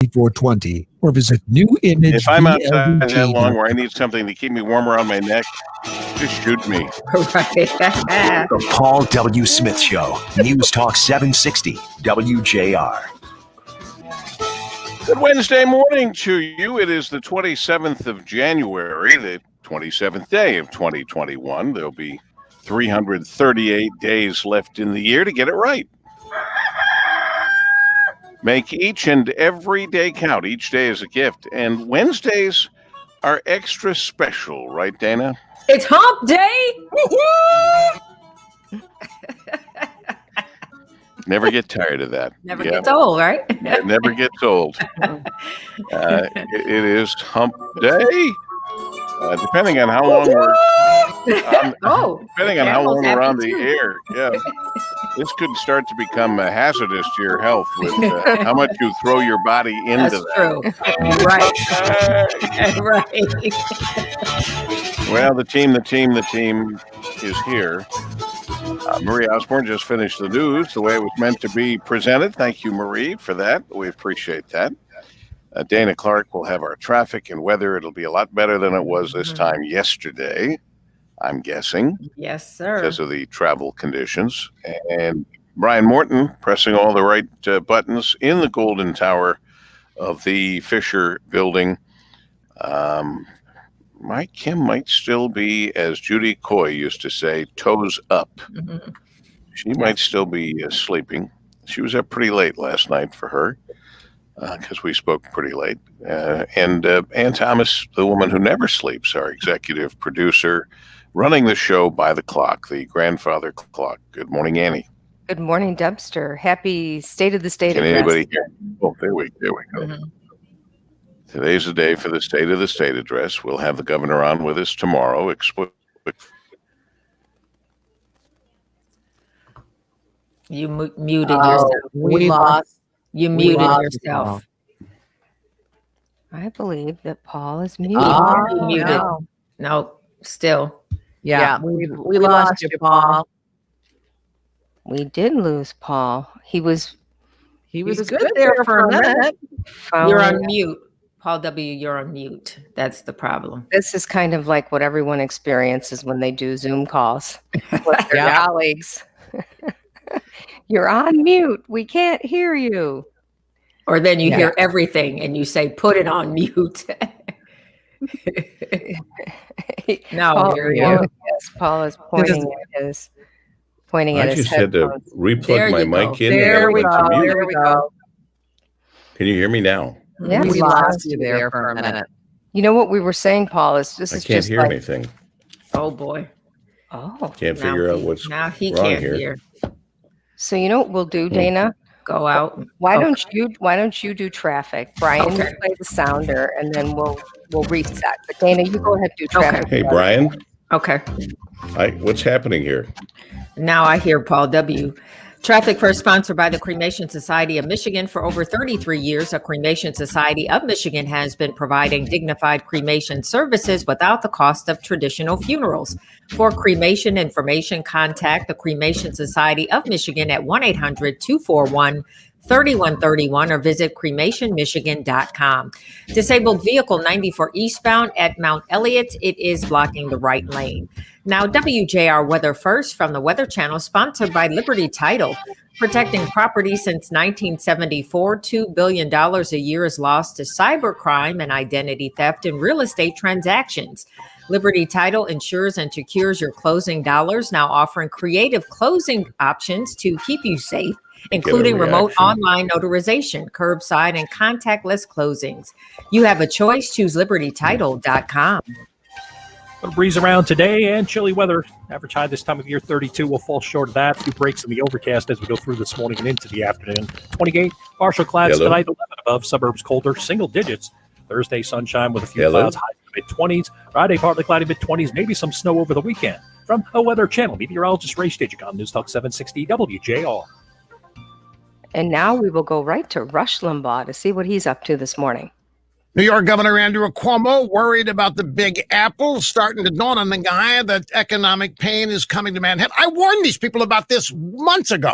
420 or visit New Image. If I'm outside that long where I need something to keep me warm around my neck, just shoot me. The Paul W. Smith Show, News Talk 760, WJR. Good Wednesday morning to you. It is the 27th of January, the 27th day of 2021. There'll be 338 days left in the year to get it right. Make each and every day count. Each day is a gift. And Wednesdays are extra special, right, Dana? It's hump day. Woo-hoo! Never get tired of that. Never gets old, right? It never gets old. It is hump day. Depending on how long we're on the air, yeah, this could start to become hazardous to your health with how much you throw your body into That's that. true. Right. Well, the team is here. Marie Osborne just finished the news the way it was meant to be presented. Thank you, Marie, for that. We appreciate that. Dana Clark will have our traffic and weather. It'll be a lot better than it was this time yesterday, I'm guessing. Yes, sir. Because of the travel conditions. And Brian Morton pressing all the right buttons in the Golden Tower of the Fisher building. Mike Kim might still be, as Judy Coy used to say, toes up. Mm-hmm. She might still be sleeping. She was up pretty late last night for her. Because we spoke pretty late. And Ann Thomas, the woman who never sleeps, our executive producer, running the show by the clock, the grandfather clock. Good morning, Annie. Good morning, Dubster. Happy State of the State Can address. Anybody hear? Oh, there we go. Mm-hmm. Today's the day for the State of the State address. We'll have the governor on with us tomorrow. You muted yourself. We lost. You muted yourself. I believe that Paul is muted. Muted. No, still. Yeah. We lost you, Paul. We did lose Paul. He was good there for a minute. You're on mute. Paul W., you're on mute. That's the problem. This is kind of like what everyone experiences when they do Zoom calls with their colleagues. You're on mute. We can't hear you. Or then you hear everything and you say, put it on mute. Now hear you. Yes, Paul is pointing at his I just had to replug my mic in. There we go. Can you hear me now? Yeah, we lost you there for a minute. You know what we were saying, Paul, is this I is can't just hear like, anything. Oh, boy. Oh. Can't figure out what's now he wrong can't here. hear. So you know what we'll do, Dana? Go out. Why don't you do traffic? Brian, you play the sounder, and then we'll reset. But Dana, you go ahead and do traffic. Hey, Brian. Okay. What's happening here? Now I hear Paul W. Traffic First, sponsored by the Cremation Society of Michigan. For over 33 years, the Cremation Society of Michigan has been providing dignified cremation services without the cost of traditional funerals. For cremation information, contact the Cremation Society of Michigan at 1-800-241-3131 or visit cremationmichigan.com. Disabled vehicle 94 eastbound at Mount Elliott. It is blocking the right lane. Now, WJR Weather First from the Weather Channel, sponsored by Liberty Title. Protecting property since 1974, $2 billion a year is lost to cybercrime and identity theft in real estate transactions. Liberty Title insures and secures your closing dollars, now offering creative closing options to keep you safe, including remote online notarization, curbside, and contactless closings. You have a choice. Choose libertytitle.com. A breeze around today and chilly weather. Average high this time of year, 32. Will fall short of that. 2 breaks in the overcast as we go through this morning and into the afternoon. 28. Partial clouds tonight, 11 above. Suburbs colder, single digits. Thursday, sunshine with a few clouds, high mid-20s. Friday, partly cloudy mid-20s. Maybe some snow over the weekend. From the Weather Channel, meteorologist Ray Stagicon, News Talk 760 WJR. And now we will go right to Rush Limbaugh to see what he's up to this morning. New York Governor Andrew Cuomo worried about the Big Apple, starting to dawn on the guy that economic pain is coming to Manhattan. I warned these people about this months ago.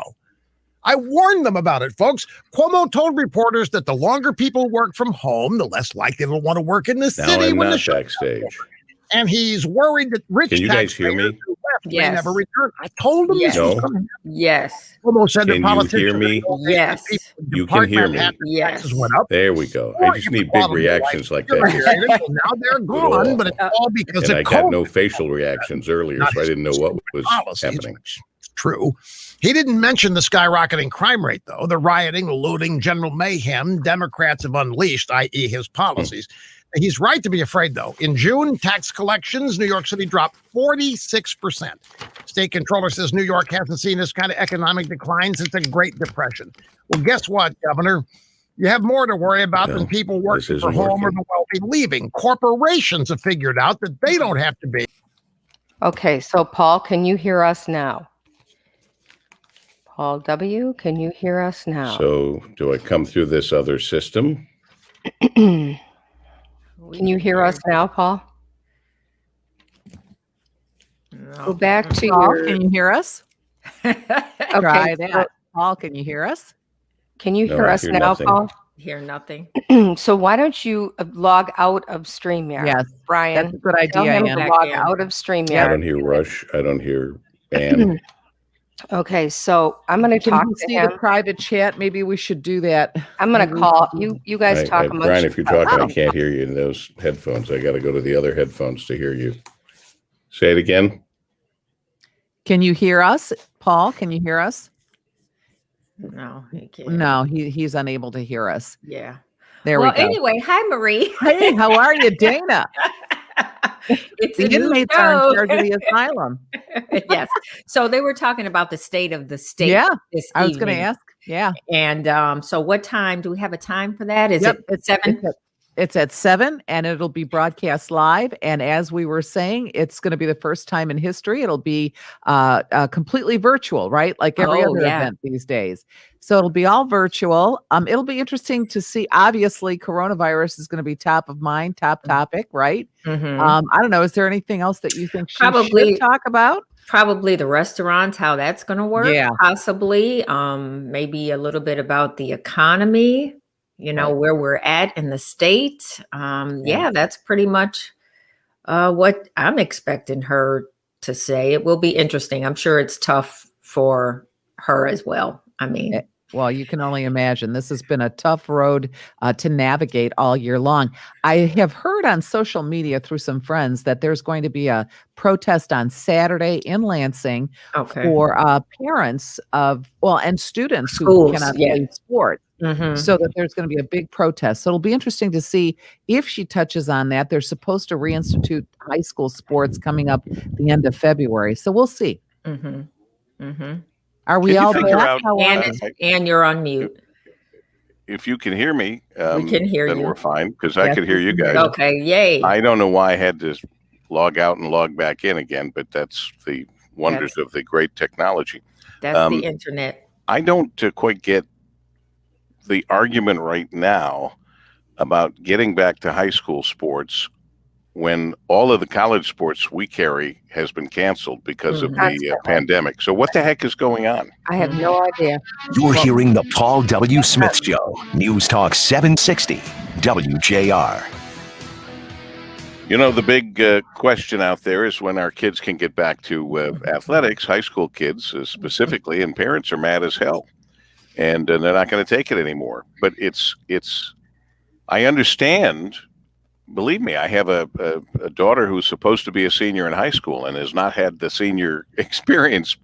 I warned them about it, folks. Cuomo told reporters that the longer people work from home, the less likely they'll want to work in the Now city I'm when the not shutdown backstage. is over. And he's worried that rich Can you guys hear taxpayers me? who left may Yes. never return. I told them this was No. going to happen. Yes. Cuomo said that Can you politicians hear me? Yes. You can hear me. taxes Yes. went up. There we go. Or I just you need could big call them reactions like You're that. hearing them, and now they're gone, but it's all because And of I got COVID. no facial reactions earlier, Not so I didn't know what was policies, happening. which is true. He didn't mention the skyrocketing crime rate, though. The rioting, the looting, general mayhem Democrats have unleashed, i.e. his policies. He's right to be afraid, though. In June, tax collections, New York City dropped 46%. State controller says New York hasn't seen this kind of economic decline since the Great Depression. Well, guess what, Governor? You have more to worry about than people working isn't for home or working. the wealthy leaving. Corporations have figured out that they don't have to be. Okay, so Paul, can you hear us now? Paul W., can you hear us now? So do I come through this other system? Can you hear us now, Paul? Go back to Paul, your. can you hear us? Try that. Paul, can you hear us? Can you No, hear I us hear now, nothing. Paul? Hear nothing. So why don't you log out of StreamYard? Yes, Brian. that's a good Tell idea, him Ann. to Back log in. out of I StreamYard. don't hear Rush. I don't hear Ann. Okay, so I'm going to Can talk you to see him. the private chat? Maybe we should do that. I'm going to call you guys talk amongst Brian, if you're talking, I yourselves. can't hear you in those headphones. I got to go to the other headphones to hear you. Say it again. Can you hear us? Paul, can you hear us? No, he can't. No, he's unable to hear us. Yeah. There Well, we go. anyway, hi, Marie. Hey, how are you, Dana? It's The a new inmates are in show. charge of the asylum. Yes. So they were talking about the state of the state. Yeah, This I was going to evening. ask. Yeah. And so what time do we have a time for that? Is Yep, it 7? It's at 7 and it'll be broadcast live. And as we were saying, it's going to be the first time in history. It'll be completely virtual, right? Like every Oh, other yeah. event these days. So it'll be all virtual. It'll be interesting to see. Obviously, coronavirus is going to be top of mind, top topic, right? Mhm. I don't know. Is there anything else that you think she Probably- should talk about? Probably the restaurants, how that's going to work. Yeah. Possibly. Maybe a little bit about the economy, where we're at in the state. Yeah, that's pretty much what I'm expecting her to say. It will be interesting. I'm sure it's tough for her as well. I mean, Well, you can only imagine. This has been a tough road to navigate all year long. I have heard on social media through some friends that there's going to be a protest on Saturday in Lansing okay. for parents and students who Schools, cannot yeah. play sports. Mhm. So that there's going to be a big protest. So it'll be interesting to see if she touches on that. They're supposed to reinstitute high school sports coming up the end of February. So we'll see. Mhm. Mhm. Are we Can you all figure back? out- How are And, we? and you're on mute. If you can hear me, We can hear then you. we're fine because I Yes, could hear we you can hear guys. Okay. Yay. I don't know why I had to log out and log back in again, but that's the wonders of the great technology. That's um, the internet. I don't quite get the argument right now about getting back to high school sports when all of the college sports we carry has been canceled because of the pandemic. So what the heck is going on? I have no idea. You're hearing the Paul W. Smith Show. News Talk 760 WJR. You know, the big question out there is when our kids can get back to athletics, high school kids specifically, and parents are mad as hell. And they're not going to take it anymore. But I understand. Believe me, I have a daughter who's supposed to be a senior in high school and has not had the senior experience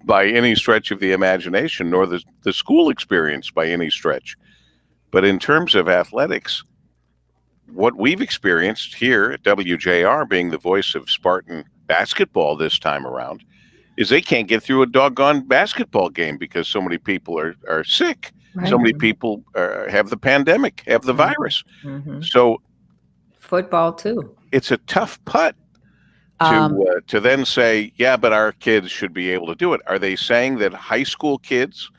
by any stretch of the imagination, nor the school experience by any stretch. But in terms of athletics, what we've experienced here at WJR, being the voice of Spartan basketball this time around, is they can't get through a doggone basketball game because so many people are sick. Right. So many people have the pandemic, have the virus. Mhm. So Football too. it's a tough putt to then say, yeah, but our kids should be able to do it. Are they saying that high school kids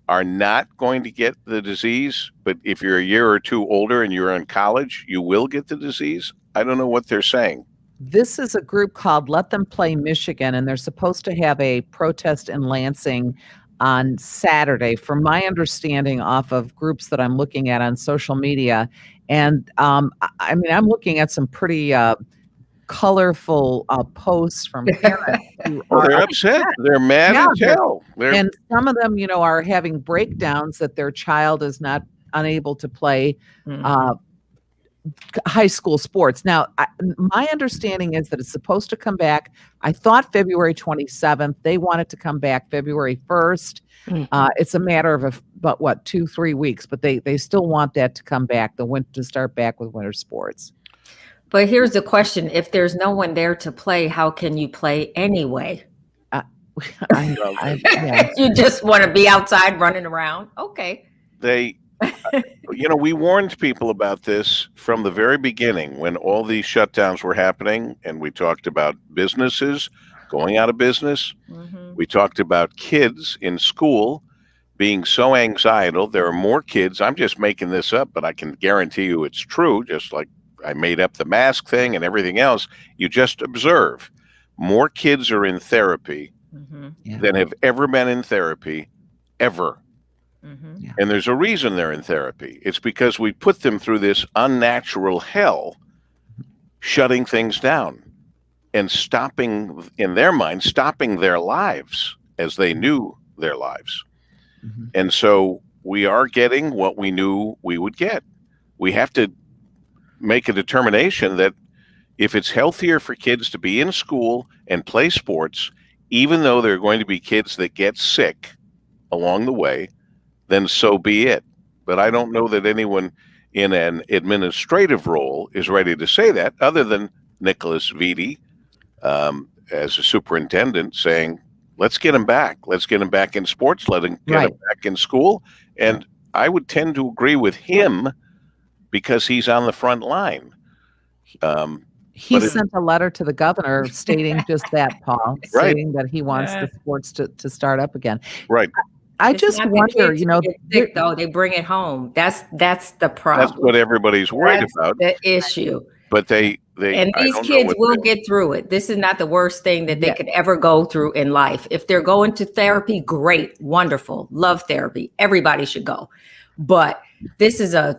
are not going to get the disease, but if you're a year or two older and you're in college, you will get the disease? I don't know what they're saying. This is a group called Let Them Play Michigan, and they're supposed to have a protest in Lansing on Saturday, from my understanding off of groups that I'm looking at on social media. And I mean, I'm looking at some pretty colorful posts from parents who Well, are they're upset. They're mad as hell. and some of them, are having breakdowns that their child is not unable to play high school sports. Now, my understanding is that it's supposed to come back. I thought February 27th. They want it to come back February 1st. It's a matter of about 2-3 weeks, but they still want that to come back. To start back with winter sports. But here's the question: if there's no one there to play, how can you play anyway? You just want to be outside running around. Okay. We warned people about this from the very beginning when all these shutdowns were happening, and we talked about businesses going out of business. We talked about kids in school being so anxietal. There are more kids. I'm just making this up, but I can guarantee you it's true, just like I made up the mask thing and everything else. You just observe. More kids are in therapy than have ever been in therapy, ever. And there's a reason they're in therapy. It's because we put them through this unnatural hell, shutting things down and stopping, in their minds, stopping their lives as they knew their lives. And so we are getting what we knew we would get. We have to make a determination that if it's healthier for kids to be in school and play sports, even though there are going to be kids that get sick along the way, then so be it. But I don't know that anyone in an administrative role is ready to say that, other than Nicholas Vitti, as a superintendent, saying, let's get him back. Let's get him back in sports. Let him get him back in school. And I would tend to agree with him because he's on the front line. He sent a letter to the governor stating just that, Paul, stating that he wants the sports to start up again. Right. I just wonder, sick, though, they bring it home. That's the problem. That's what everybody's worried about. The issue. But these kids will get through it. This is not the worst thing that they could ever go through in life. If they're going to therapy, great, wonderful, love therapy. Everybody should go. But this is a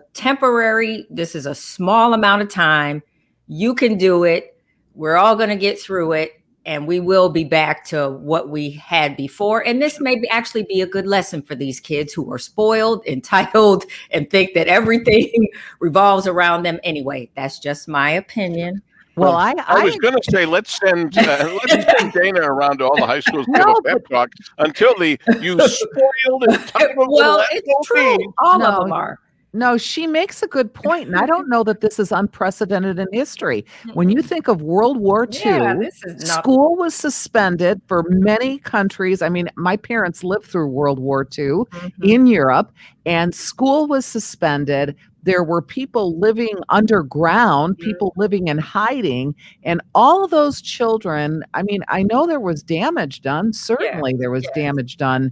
small amount of time. You can do it. We're all going to get through it. And we will be back to what we had before. And this may actually be a good lesson for these kids who are spoiled, entitled, and think that everything revolves around them. Anyway, that's just my opinion. Well, I was going to say, let's send Dana around to all the high schools to give a pep talk until you spoiled, entitled. Well, it's true. All of them are. No, she makes a good point, and I don't know that this is unprecedented in history. When you think of World War II, school was suspended for many countries. I mean, my parents lived through World War II in Europe, and school was suspended. There were people living underground, people living in hiding, and all of those children, I mean, I know there was damage done. Certainly there was damage done,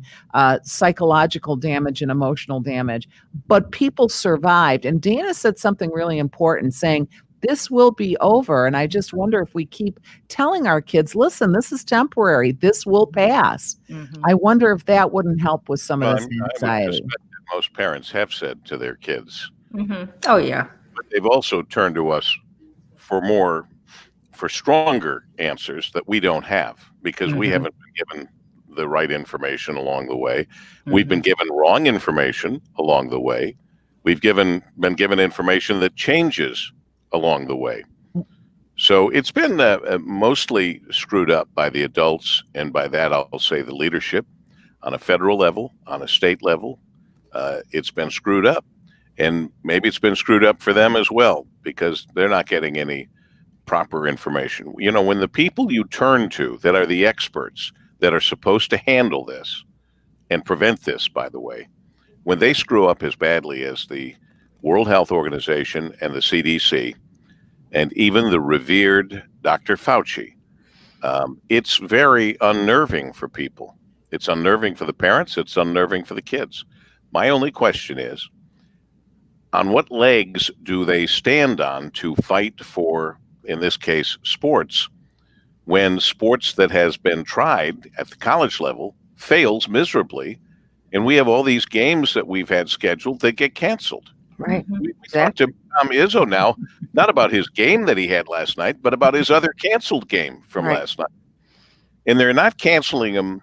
psychological damage and emotional damage, but people survived. And Dana said something really important, saying, this will be over. And I just wonder if we keep telling our kids, listen, this is temporary. This will pass. I wonder if that wouldn't help with some of this anxiety. I would suspect that most parents have said to their kids. Oh, yeah. But they've also turned to us for stronger answers that we don't have, because we haven't been given the right information along the way. We've been given wrong information along the way. We've been given information that changes along the way. So it's been mostly screwed up by the adults, and by that I'll say the leadership on a federal level, on a state level. It's been screwed up. And maybe it's been screwed up for them as well, because they're not getting any proper information. You know, when the people you turn to that are the experts that are supposed to handle this and prevent this, by the way, when they screw up as badly as the World Health Organization and the CDC, and even the revered Dr. Fauci, it's very unnerving for people. It's unnerving for the parents. It's unnerving for the kids. My only question is, on what legs do they stand on to fight for, in this case, sports, when sports that has been tried at the college level fails miserably, and we have all these games that we've had scheduled that get canceled. Right. We talked to Tom Izzo now, not about his game that he had last night, but about his other canceled game from last night. And they're not canceling them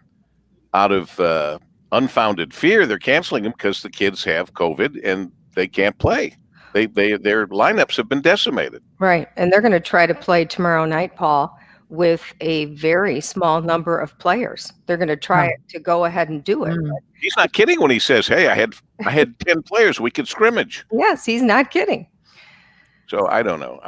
out of unfounded fear. They're canceling them because the kids have COVID and they can't play. Their lineups have been decimated. Right. And they're going to try to play tomorrow night, Paul, with a very small number of players. They're going to try to go ahead and do it. He's not kidding when he says, hey, I had 10 players. We could scrimmage. Yes, he's not kidding. So I don't know.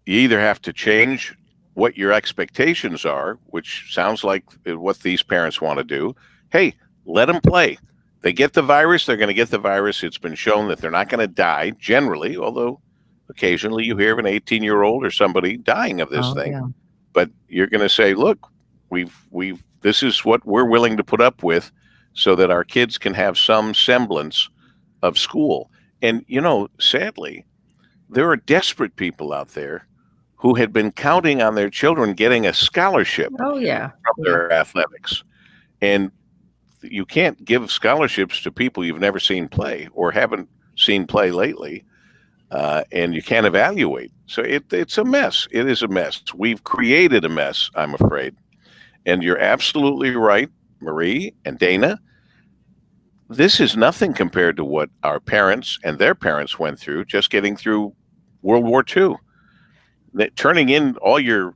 You either have to change what your expectations are, which sounds like what these parents want to do. Hey, let them play. They get the virus, they're going to get the virus. It's been shown that they're not going to die generally, although occasionally you hear of an 18-year-old or somebody dying of this thing. Yeah. But you're going to say, look, this is what we're willing to put up with so that our kids can have some semblance of school. And, sadly, there are desperate people out there who had been counting on their children getting a scholarship from their athletics. And you can't give scholarships to people you've never seen play or haven't seen play lately, and you can't evaluate. So it's a mess. It is a mess. We've created a mess, I'm afraid. And you're absolutely right, Marie and Dana. This is nothing compared to what our parents and their parents went through just getting through World War II. Turning in all your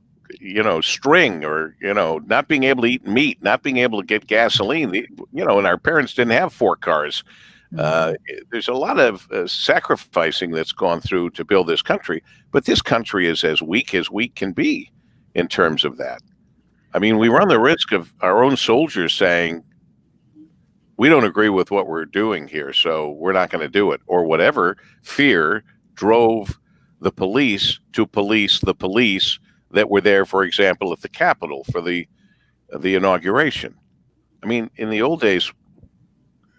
string or, not being able to eat meat, not being able to get gasoline, and our parents didn't have 4 cars. There's a lot of sacrificing that's gone through to build this country, but this country is as weak can be in terms of that. I mean, we run the risk of our own soldiers saying, we don't agree with what we're doing here, so we're not going to do it, or whatever fear drove the police to police the police that were there, for example, at the Capitol for the inauguration. I mean, in the old days,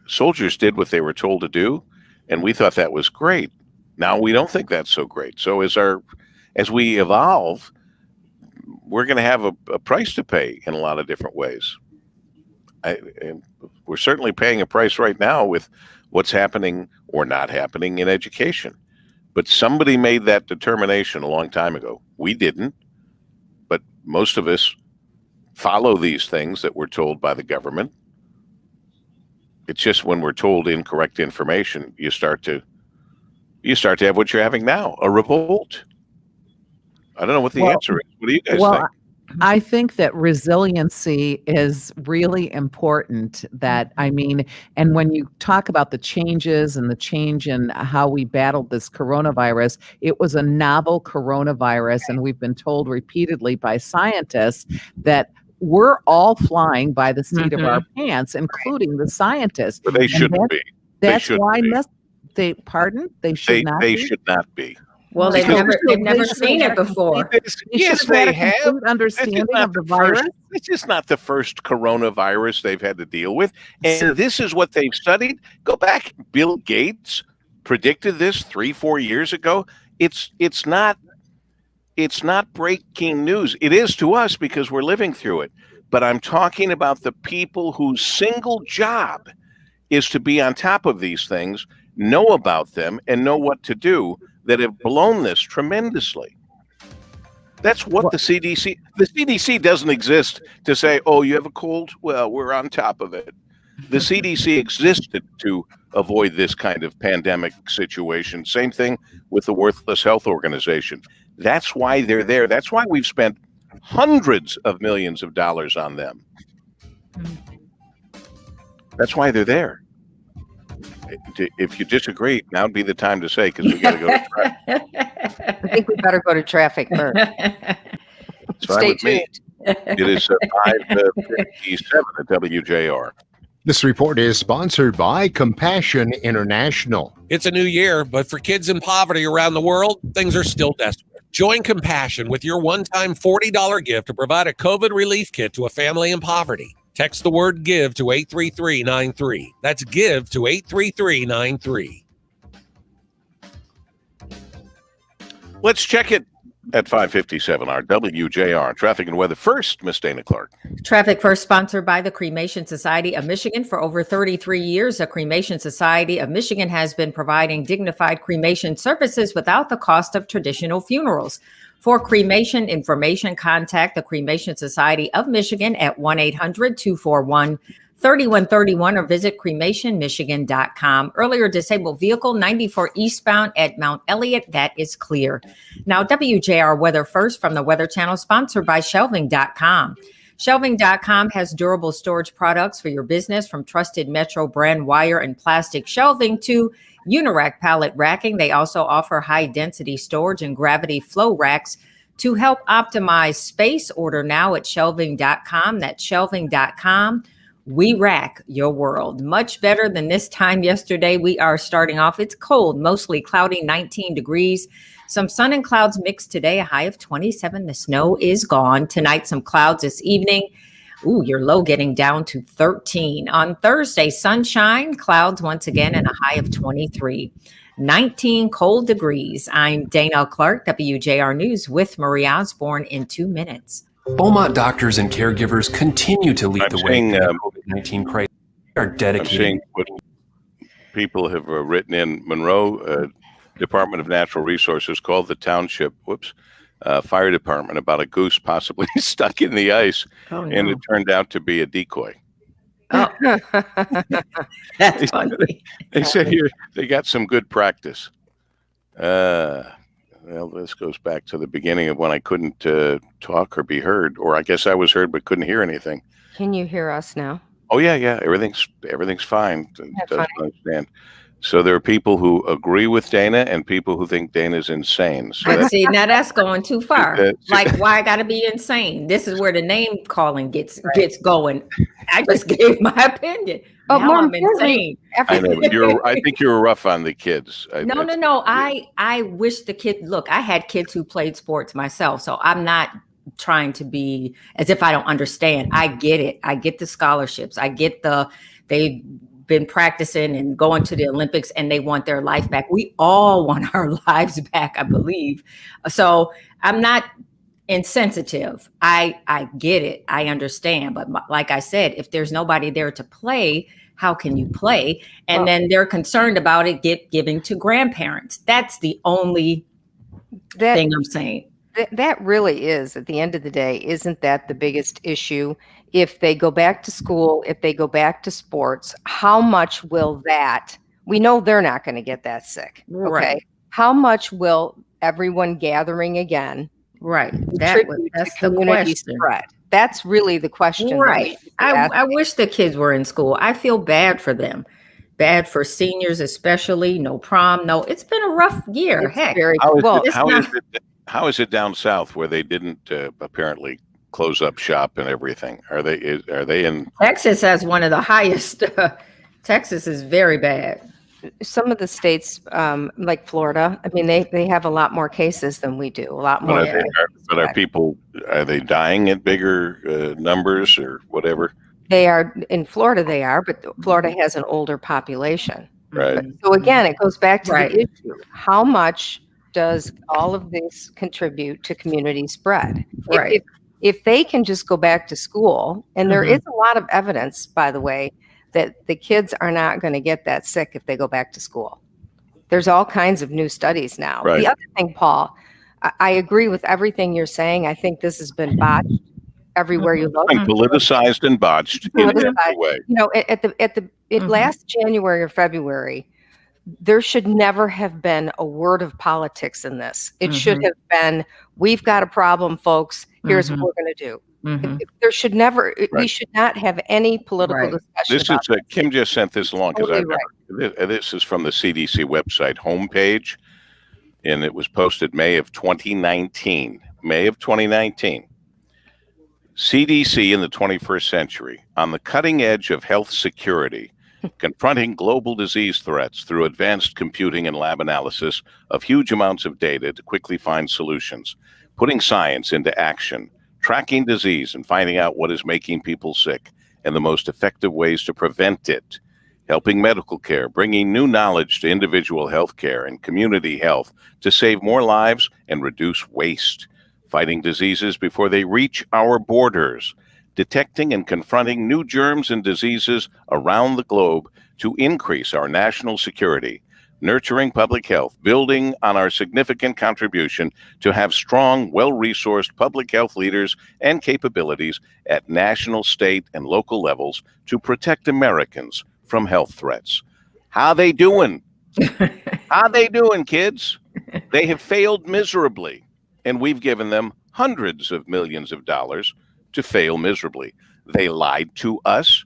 soldiers did what they were told to do, and we thought that was great. Now we don't think that's so great. So as we evolve, we're going to have a price to pay in a lot of different ways. And we're certainly paying a price right now with what's happening or not happening in education. But somebody made that determination a long time ago. We didn't. But most of us follow these things that we're told by the government. It's just when we're told incorrect information, you start to have what you're having now, a revolt. I don't know what the answer is. What do you guys think? I think that resiliency is really important. And when you talk about the changes and the change in how we battled this coronavirus, it was a novel coronavirus. And we've been told repeatedly by scientists that we're all flying by the seat of our pants, including the scientists. But they shouldn't be. That's why they should not be. They should not be. Well, they've never seen it before. Yes, they have. Understanding of the virus. This is not the first coronavirus they've had to deal with. And this is what they've studied. Go back. Bill Gates predicted this 3-4 years ago. It's not breaking news. It is to us because we're living through it. But I'm talking about the people whose single job is to be on top of these things, know about them, and know what to do, that have blown this tremendously. That's what the CDC doesn't exist to say, oh, you have a cold? Well, we're on top of it. The CDC existed to avoid this kind of pandemic situation. Same thing with the Worthless Health Organization. That's why they're there. That's why we've spent hundreds of millions of dollars on them. That's why they're there. If you disagree, now would be the time to say, because we got to go to traffic. I think we better go to traffic first. Stay tuned. It is 5:57 at WJR. This report is sponsored by Compassion International. It's a new year, but for kids in poverty around the world, things are still desperate. Join Compassion with your one-time $40 gift to provide a COVID relief kit to a family in poverty. Text the word GIVE to 83393. That's GIVE to 83393. Let's check it. At 5:57, our WJR Traffic and Weather first, Miss Dana Clark. Traffic First, sponsored by the Cremation Society of Michigan. For over 33 years, the Cremation Society of Michigan has been providing dignified cremation services without the cost of traditional funerals. For cremation information, contact the Cremation Society of Michigan at 1-800-241-3131 or visit cremationmichigan.com. Earlier disabled vehicle 94 eastbound at Mount Elliott. That is clear. Now, WJR Weather first from the Weather Channel, sponsored by Shelving.com. Shelving.com has durable storage products for your business, from trusted Metro brand wire and plastic shelving to Unirack pallet racking. They also offer high density storage and gravity flow racks to help optimize space. Order now at Shelving.com. That's Shelving.com. We rack your world. Much better than this time yesterday. We are starting off. It's cold, mostly cloudy, 19 degrees. Some sun and clouds mixed today, a high of 27. The snow is gone. Tonight, some clouds this evening. Ooh, your low getting down to 13. On Thursday, sunshine, clouds once again, and a high of 23. 19 cold degrees. I'm Dana Clark, WJR News, with Marie Osborne in 2 minutes. Beaumont doctors and caregivers continue to lead the way in the COVID-19 crisis. They are dedicated. I'm seeing what people have written in. Monroe Department of Natural Resources called the township, fire department about a goose possibly stuck in the ice, and it turned out to be a decoy. Oh, that's funny. They said here they got some good practice. Well, this goes back to the beginning of when I couldn't talk or be heard, or I guess I was heard but couldn't hear anything. Can you hear us now? Oh yeah, everything's fine. Doesn't understand. So there are people who agree with Dana and people who think Dana's insane. So see, now that's going too far. Like, why I got to be insane? This is where the name calling gets going. I just gave my opinion. Oh, now I'm insane. I know. I think you were rough on the kids. No. I wish the kid. Look, I had kids who played sports myself, so I'm not trying to be as if I don't understand. I get it. I get the scholarships. I get they've been practicing and going to the Olympics and they want their life back. We all want our lives back, I believe. So I'm not insensitive. I get it. I understand. But like I said, if there's nobody there to play, how can you play? And then they're concerned about it giving to grandparents. That's the only thing I'm saying. That really is, at the end of the day, isn't that the biggest issue? If they go back to school, if they go back to sports, how much will that, we know they're not going to get that sick. Okay. Right. How much will everyone gathering again? Right. That's the question. Spread? That's really the question. Right. I wish the kids were in school. I feel bad for them. Bad for seniors, especially. No prom. No, it's been a rough year. Heck. How is it down south where they didn't apparently close up shop and everything? Are they in Texas? Has one of the highest. Texas is very bad. Some of the states, like Florida, I mean, they have a lot more cases than we do. A lot more. Are they dying at bigger numbers or whatever? They are in Florida. They are, but Florida has an older population. Right. So again, it goes back to the issue: how much does all of this contribute to community spread? Right. If they can just go back to school, and there is a lot of evidence, by the way, that the kids are not going to get that sick if they go back to school. There's all kinds of new studies now. Right. The other thing, Paul, I agree with everything you're saying. I think this has been botched everywhere you look. And politicized and botched in every way. You know, last January or February, there should never have been a word of politics in this. It should have been, we've got a problem, folks. Here's what we're going to do. There should never, we should not have any political discussion. Kim just sent this along because this is from the CDC website homepage, and it was posted May of 2019. CDC in the 21st century, on the cutting edge of health security, confronting global disease threats through advanced computing and lab analysis of huge amounts of data to quickly find solutions, putting science into action, tracking disease and finding out what is making people sick and the most effective ways to prevent it. helping medical care, bringing new knowledge to individual health care and community health to save more lives and reduce waste, fighting diseases before they reach our borders, detecting and confronting new germs and diseases around the globe to increase our national security, nurturing public health, building on our significant contribution to have strong, well-resourced public health leaders and capabilities at national, state, and local levels to protect Americans from health threats. How they doing? How they doing, kids? They have failed miserably, and we've given them hundreds of millions of dollars to fail miserably. They lied to us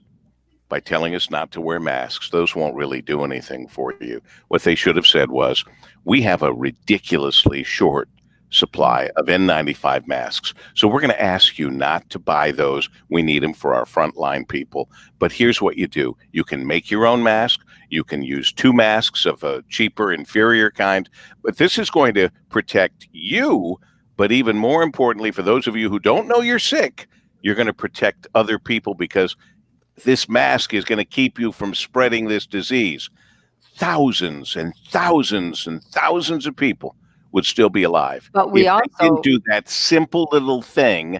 by telling us not to wear masks. Those won't really do anything for you. What they should have said was, we have a ridiculously short supply of N95 masks, so we're going to ask you not to buy those. We need them for our frontline people. But here's what you do. You can make your own mask. You can use 2 masks of a cheaper, inferior kind. But this is going to protect you. But even more importantly, for those of you who don't know you're sick, you're going to protect other people, because this mask is going to keep you from spreading this disease. Thousands and thousands and thousands of people would still be alive. But we if also they didn't do that simple little thing.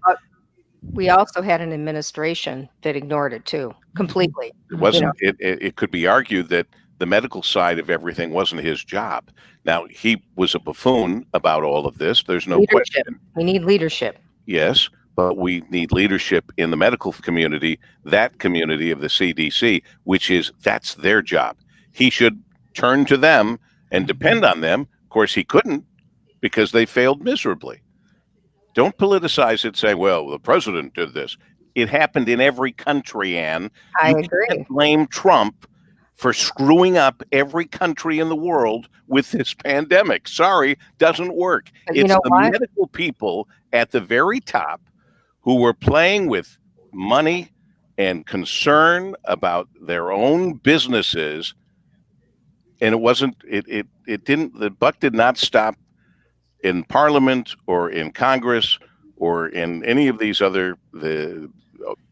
We also had an administration that ignored it too, completely. It wasn't. It could be argued that the medical side of everything wasn't his job. Now, he was a buffoon about all of this. There's no question. We need leadership. Yes, but we need leadership in the medical community, that community of the CDC, that's their job. He should turn to them and depend on them. Of course, he couldn't, because they failed miserably. Don't politicize it, say, well, the president did this. It happened in every country, Ann. I agree. Can't blame Trump for screwing up every country in the world with this pandemic. Sorry, doesn't work. But it's the medical people at the very top who were playing with money and concern about their own businesses. And the buck did not stop in Parliament or in Congress or in any of these other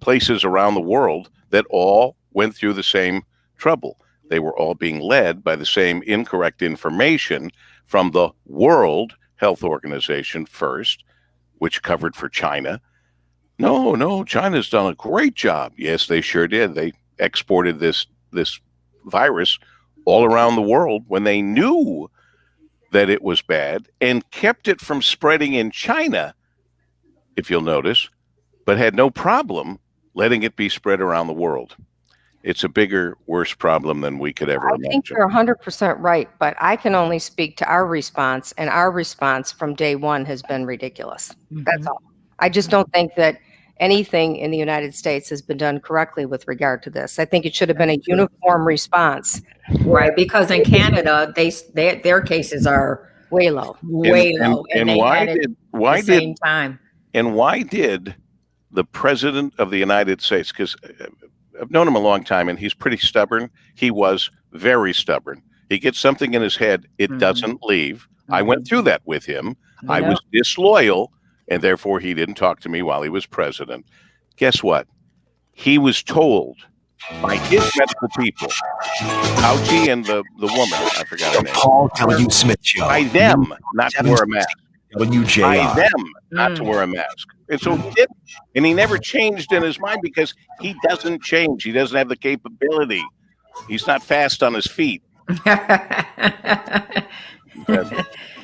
places around the world that all went through the same trouble. They were all being led by the same incorrect information from the World Health Organization first, which covered for China. No, China's done a great job. Yes, they sure did. They exported this virus all around the world when they knew that it was bad, and kept it from spreading in China, if you'll notice, but had no problem letting it be spread around the world. It's a bigger, worse problem than we could ever imagine. I think you're 100% right, but I can only speak to our response, and our response from day one has been ridiculous. That's all. I just don't think that anything in the United States has been done correctly with regard to this. I think it should have been a uniform response. Right, because in Canada, their cases are way low. And why did the President of the United States, because I've known him a long time and he's pretty stubborn. He was very stubborn. He gets something in his head, it doesn't leave. I went through that with him. I was disloyal, and therefore he didn't talk to me while he was president. Guess what? He was told by his medical people, Fauci and the woman, I forgot her name. Paul W. Smith Show. By them not to wear a mask. WJR. By them not to wear a mask. And so he didn't. And he never changed in his mind, because he doesn't change. He doesn't have the capability. He's not fast on his feet.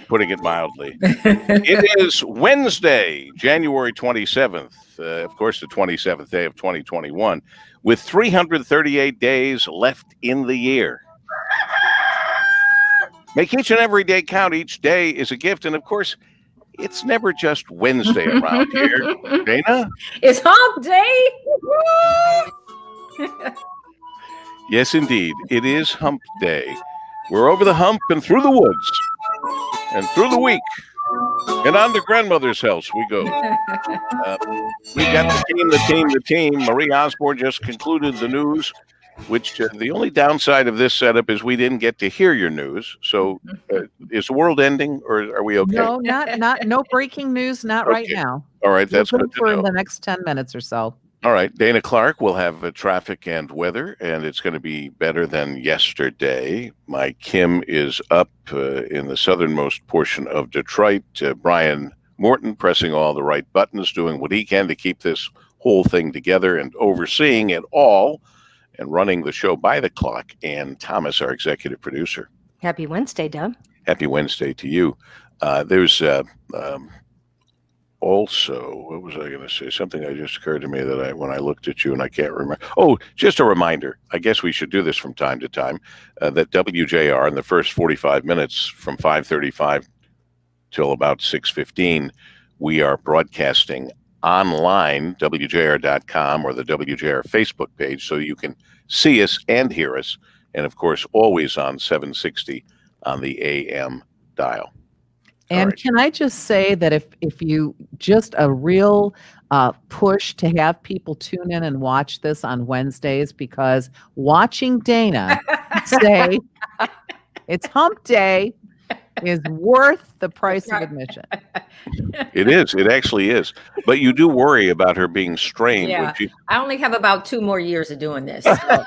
Putting it mildly. It is Wednesday, January 27th, of course, the 27th day of 2021, with 338 days left in the year. Make each and every day count. Each day is a gift. And of course, it's never just Wednesday around here. Dana? It's hump day. Yes, indeed. It is hump day. We're over the hump and through the woods and through the week and on to grandmother's house we go. We got the team. Marie Osborne just concluded the news, which the only downside of this setup is we didn't get to hear your news. So is the world ending, or are we okay? No, no breaking news, not right now. All right, that's good to for know. the next 10 minutes or so. All right. Dana Clark will have traffic and weather, and it's going to be better than yesterday. My Kim is up in the southernmost portion of Detroit. Brian Morton pressing all the right buttons, doing what he can to keep this whole thing together and overseeing it all and running the show by the clock. And Thomas, our executive producer. Happy Wednesday, Doug. Happy Wednesday to you. There's also, what was I going to say? Something that just occurred to me that when I looked at you and I can't remember. Oh, just a reminder. I guess we should do this from time to time. That WJR in the first 45 minutes from 5:35 till about 6:15, we are broadcasting online, WJR.com or the WJR Facebook page, so you can see us and hear us. And of course, always on 760 on the AM dial. And right. Can I just say that if you just a real push to have people tune in and watch this on Wednesdays, because watching Dana say it's hump day is worth the price of admission. It is. It actually is. But you do worry about her being strained. Yeah. When she... I only have about 2 more years of doing this. So.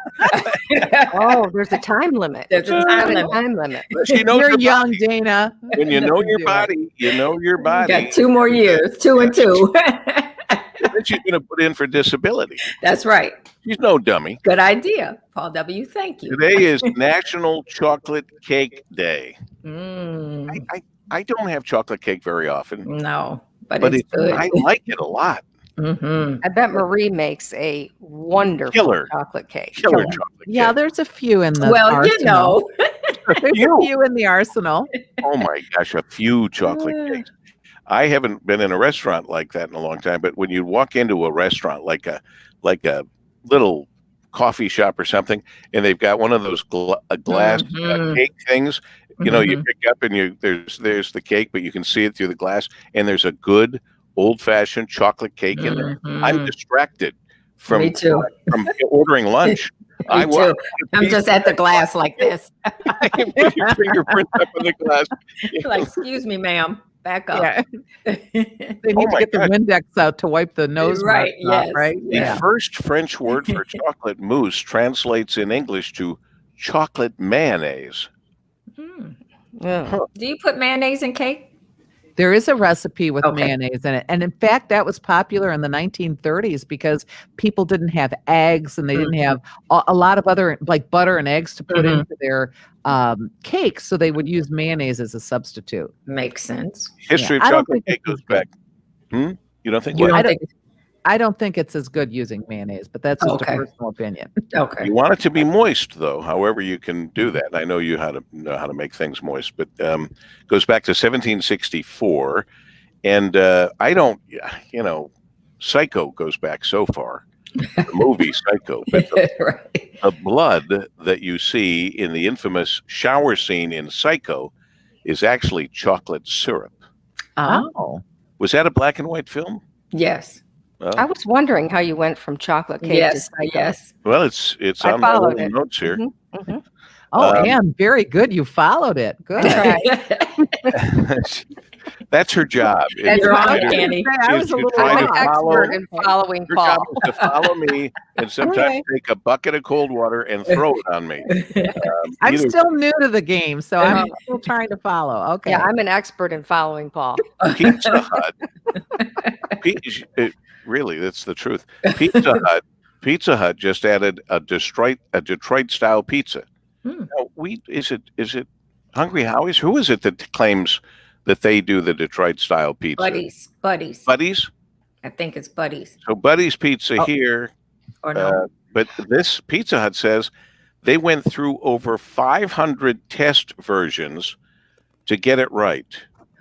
Oh, there's a time limit. There's a time limit. She knows You're her young, body. Dana. When you know your body, you know your body. Got 2 more years, 2 and 2. Then she's going to put in for disability. That's right. She's no dummy. Good idea, Paul W. Thank you. Today is National Chocolate Cake Day. Mm, I don't have chocolate cake very often, no, but it's good. I like it a lot. Mm-hmm. I bet Marie makes a wonderful Killer. chocolate cake. Killer chocolate cake. Yeah, there's a few in the Well, arsenal. There's a few in the arsenal. Oh my gosh, a few chocolate cakes. I haven't been in a restaurant like that in a long time, but when you walk into a restaurant like a little coffee shop or something, and they've got one of those glass cake things, you know, you pick up and there's the cake, but you can see it through the glass, and there's a good old-fashioned chocolate cake in there. I'm distracted from Me too. From ordering lunch. Me too. I'm just at the glass like this. Put your fingerprints up in the glass. Like, excuse me, ma'am. Back up. Yeah. They need to get the Windex out to wipe the nose. Right. Off, Yes. right. The first French word for chocolate mousse translates in English to chocolate mayonnaise. Yeah. Do you put mayonnaise in cake? There is a recipe with mayonnaise in it. And in fact, that was popular in the 1930s because people didn't have eggs and they didn't have a lot of other, like butter and eggs to put into their cakes. So they would use mayonnaise as a substitute. Makes sense. History of chocolate cake goes back. You don't think? I don't think it's as good using mayonnaise, but that's just a personal opinion. Okay. You want it to be moist, though. However, you can do that. I know you know how to make things moist, but goes back to 1764, and I don't. You know, Psycho goes back so far. The movie Psycho, but the blood that you see in the infamous shower scene in Psycho is actually chocolate syrup. Oh, was that a black and white film? Yes. I was wondering how you went from chocolate cake to Psycho. Yes. Well, it's on my little notes here. Oh, Anne, very good. You followed it. Good. That's her job. That's right, Annie. I was a little expert in following Her Paul. job is to follow me and sometimes take a bucket of cold water and throw it on me. I'm still new to the game, so I'm still trying to follow. Okay. Yeah, I'm an expert in following Paul. Pizza Hut. Really, that's the truth. Pizza Hut just added a Detroit style pizza. Now, is it Hungry Howie's? Who is it that claims that they do the Detroit style pizza? Buddies. Buddies? I think it's Buddies. So Buddies Pizza here. Or no. But this Pizza Hut says they went through over 500 test versions to get it right.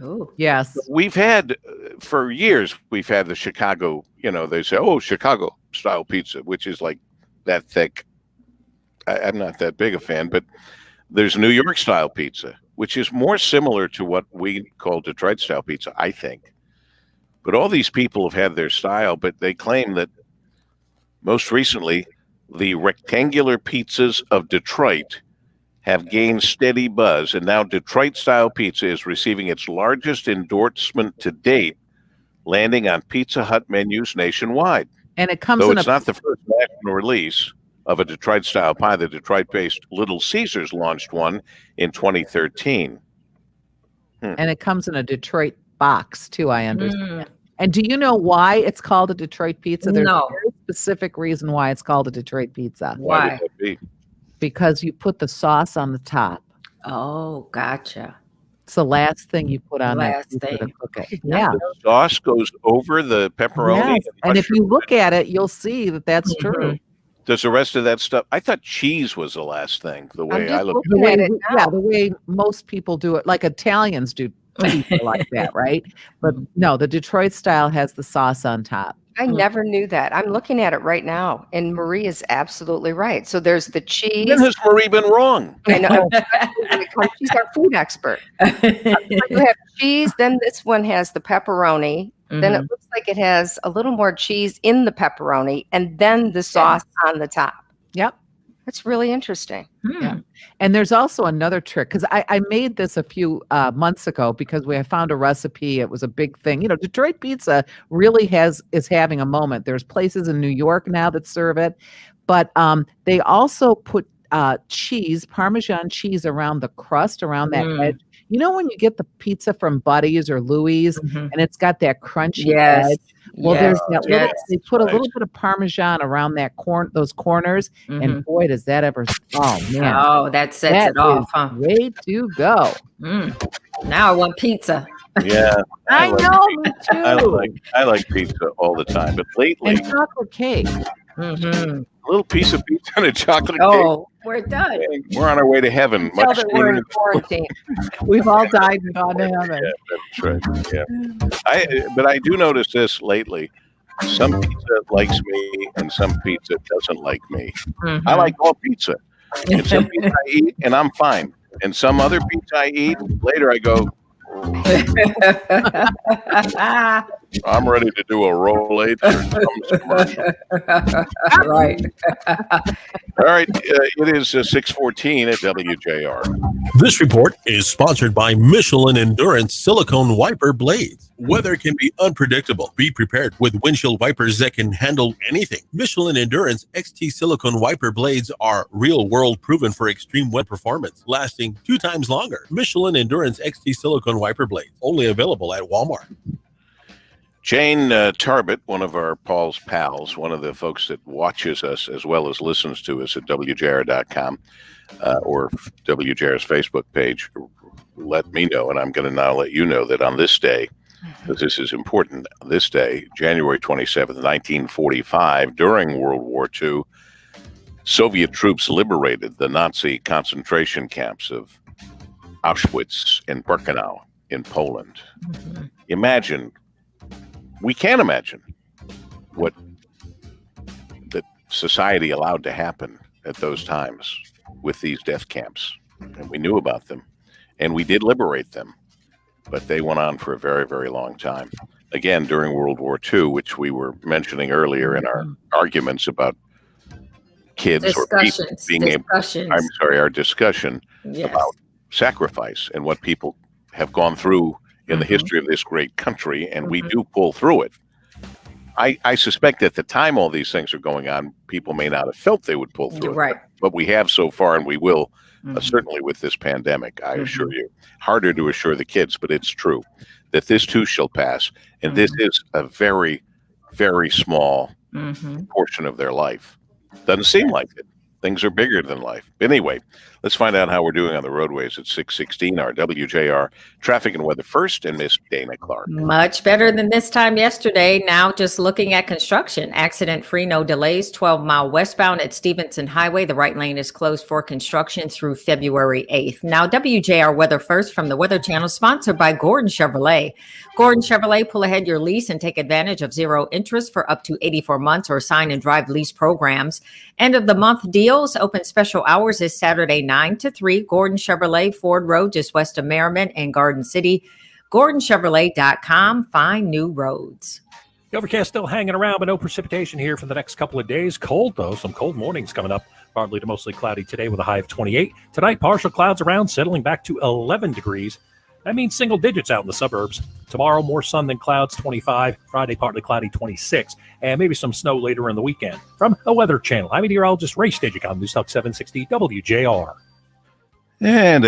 Ooh. Yes. We've had, for years, we've had the Chicago, they say, Chicago style pizza, which is like that thick. I'm not that big a fan, but there's New York style pizza, which is more similar to what we call Detroit style pizza, I think. But all these people have had their style, but they claim that most recently, the rectangular pizzas of Detroit have gained steady buzz, and now Detroit-style pizza is receiving its largest endorsement to date, landing on Pizza Hut menus nationwide. And it comes Though in it's not the first national release of a Detroit-style pie. The Detroit-based Little Caesars launched one in 2013. And it comes in a Detroit box, too, I understand. And do you know why it's called a Detroit pizza? There's a very specific reason why it's called a Detroit pizza. Why would that be? Because you put the sauce on the top. Oh, gotcha. It's the last thing you put on Last that pizza to thing. cook it. Yeah. The sauce goes over the pepperoni. Yes. And if you look at it, you'll see that that's true. Does the rest of that stuff? I thought cheese was the last thing. The way I look at it, the way most people do it, like Italians do pizza like that, right? But no, the Detroit style has the sauce on top. I never knew that. I'm looking at it right now, and Marie is absolutely right. So there's the cheese. When has Marie been wrong? I know. She's our food expert. You have cheese, then this one has the pepperoni. Then it looks like it has a little more cheese in the pepperoni, and then the sauce on the top. Yep. That's really interesting. Yeah. And there's also another trick, because I made this a few months ago because I found a recipe. It was a big thing. You know, Detroit pizza really is having a moment. There's places in New York now that serve it, but they also put cheese, Parmesan cheese around the crust, around that edge. You know, when you get the pizza from Buddy's or Louie's and it's got that crunchy edge? Well, there's that little, they put a little bit of Parmesan around that those corners. And boy, does that ever, oh man. Oh, that sets it off, huh? Way to go. Now I want pizza. Yeah. I know, me too. I like pizza all the time, but lately. And chocolate cake. A little piece of pizza and a chocolate cake. Oh, we're done. We're on our way to heaven. Tell that we're in quarantine. We've all died and gone to heaven. Yeah, that's right. Yeah. But I do notice this lately. Some pizza likes me and some pizza doesn't like me. I like all pizza. And some pizza I eat and I'm fine. And some other pizza I eat, later I go, I'm ready to do a roll H or some commercial. Right. All right. It is 6:14 at WJR. This report is sponsored by Michelin Endurance Silicone Wiper Blades. Weather can be unpredictable. Be prepared with windshield wipers that can handle anything. Michelin Endurance XT Silicone Wiper Blades are real-world proven for extreme wet performance, lasting 2 times longer. Michelin Endurance XT Silicone Wiper Blades, only available at Walmart. Jane Tarbett, one of our Paul's pals, one of the folks that watches us as well as listens to us at WJR.com or WJR's Facebook page, let me know, and I'm going to now let you know that on this day, because this is important, this day, January 27th, 1945, during World War II, Soviet troops liberated the Nazi concentration camps of Auschwitz and Birkenau in Poland. Imagine. We can't imagine what that society allowed to happen at those times with these death camps. And we knew about them, and we did liberate them, but they went on for a very, very long time. Again, during World War II, which we were mentioning earlier in our arguments about kids or people being able, I'm sorry, our discussion about sacrifice and what people have gone through in the history of this great country, and we do pull through it. I suspect at the time all these things are going on, people may not have felt they would pull through it, but we have so far, and we will, certainly with this pandemic, I assure you. Harder to assure the kids, but it's true that this too shall pass, and this is a very, very small portion of their life. Doesn't seem like it. Things are bigger than life. Anyway, let's find out how we're doing on the roadways at 6:16. Our WJR Traffic and Weather first, and Miss Dana Clark. Much better than this time yesterday. Now just looking at construction. Accident-free, no delays. 12-mile westbound at Stevenson Highway. The right lane is closed for construction through February 8th. Now WJR Weather first from the Weather Channel, sponsored by Gordon Chevrolet. Gordon Chevrolet, pull ahead your lease and take advantage of 0 interest for up to 84 months or sign and drive lease programs. End of the month deals. Open special hours is Saturday 9 to 3. Gordon Chevrolet, Ford Road, just west of Merriman and Garden City. GordonChevrolet.com. Find new roads. The overcast still hanging around, but no precipitation here for the next couple of days. Cold, though. Some cold mornings coming up. Partly to mostly cloudy today with a high of 28. Tonight, partial clouds around, settling back to 11 degrees. That means single digits out in the suburbs. Tomorrow, more sun than clouds, 25. Friday, partly cloudy, 26. And maybe some snow later in the weekend. From the Weather Channel, I'm meteorologist Ray Stagicom, News Talk 760 WJR. And